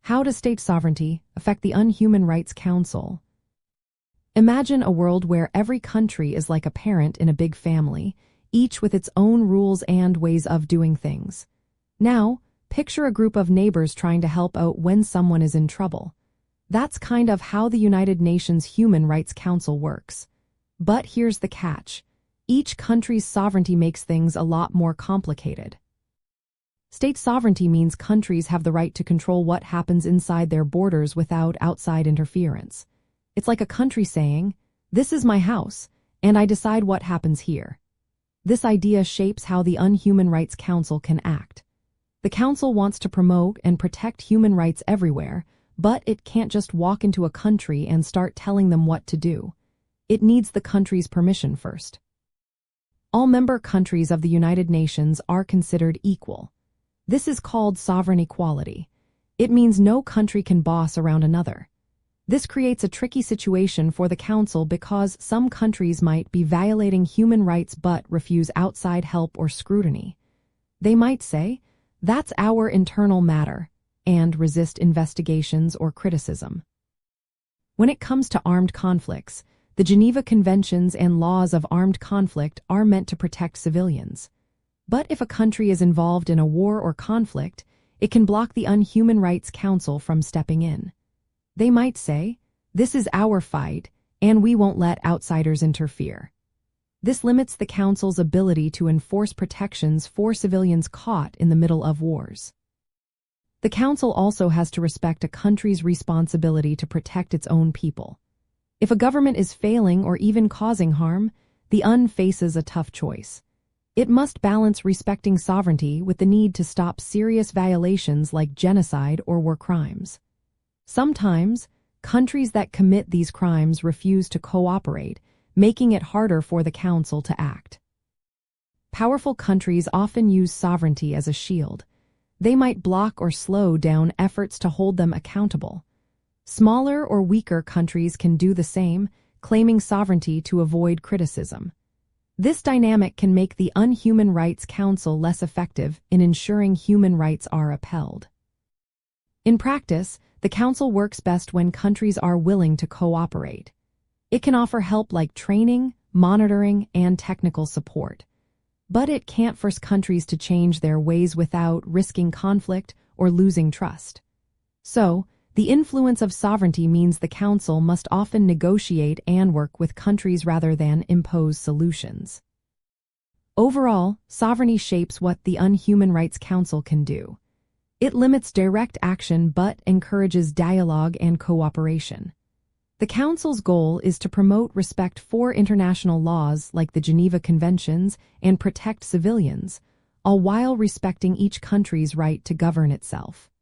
How does state sovereignty affect the Human Rights Council? Imagine a world where every country is like a parent in a big family, each with its own rules and ways of doing things. Now, picture a group of neighbors trying to help out when someone is in trouble. That's kind of how the United Nations Human Rights Council works. But here's the catch. Each country's sovereignty makes things a lot more complicated. State sovereignty means countries have the right to control what happens inside their borders without outside interference. It's like a country saying, "This is my house, and I decide what happens here." This idea shapes how the Human Rights Council can act. The Council wants to promote and protect human rights everywhere, but it can't just walk into a country and start telling them what to do. It needs the country's permission first. All member countries of the United Nations are considered equal. This is called sovereign equality. It means no country can boss around another. This creates a tricky situation for the Council because some countries might be violating human rights but refuse outside help or scrutiny. They might say, "That's our internal matter," and resist investigations or criticism. When it comes to armed conflicts, the Geneva Conventions and laws of armed conflict are meant to protect civilians. But if a country is involved in a war or conflict, it can block the Human Rights Council from stepping in. They might say, "This is our fight, and we won't let outsiders interfere." This limits the Council's ability to enforce protections for civilians caught in the middle of wars. The Council also has to respect a country's responsibility to protect its own people. If a government is failing or even causing harm, the UN faces a tough choice. It must balance respecting sovereignty with the need to stop serious violations like genocide or war crimes. Sometimes, countries that commit these crimes refuse to cooperate, making it harder for the Council to act. Powerful countries often use sovereignty as a shield. They might block or slow down efforts to hold them accountable. Smaller or weaker countries can do the same, claiming sovereignty to avoid criticism. This dynamic can make the Human Rights Council less effective in ensuring human rights are upheld. In practice, the Council works best when countries are willing to cooperate. It can offer help like training, monitoring, and technical support. But it can't force countries to change their ways without risking conflict or losing trust. So, the influence of sovereignty means the Council must often negotiate and work with countries rather than impose solutions. Overall, sovereignty shapes what the Human Rights Council can do. It limits direct action but encourages dialogue and cooperation. The Council's goal is to promote respect for international laws like the Geneva Conventions and protect civilians, all while respecting each country's right to govern itself.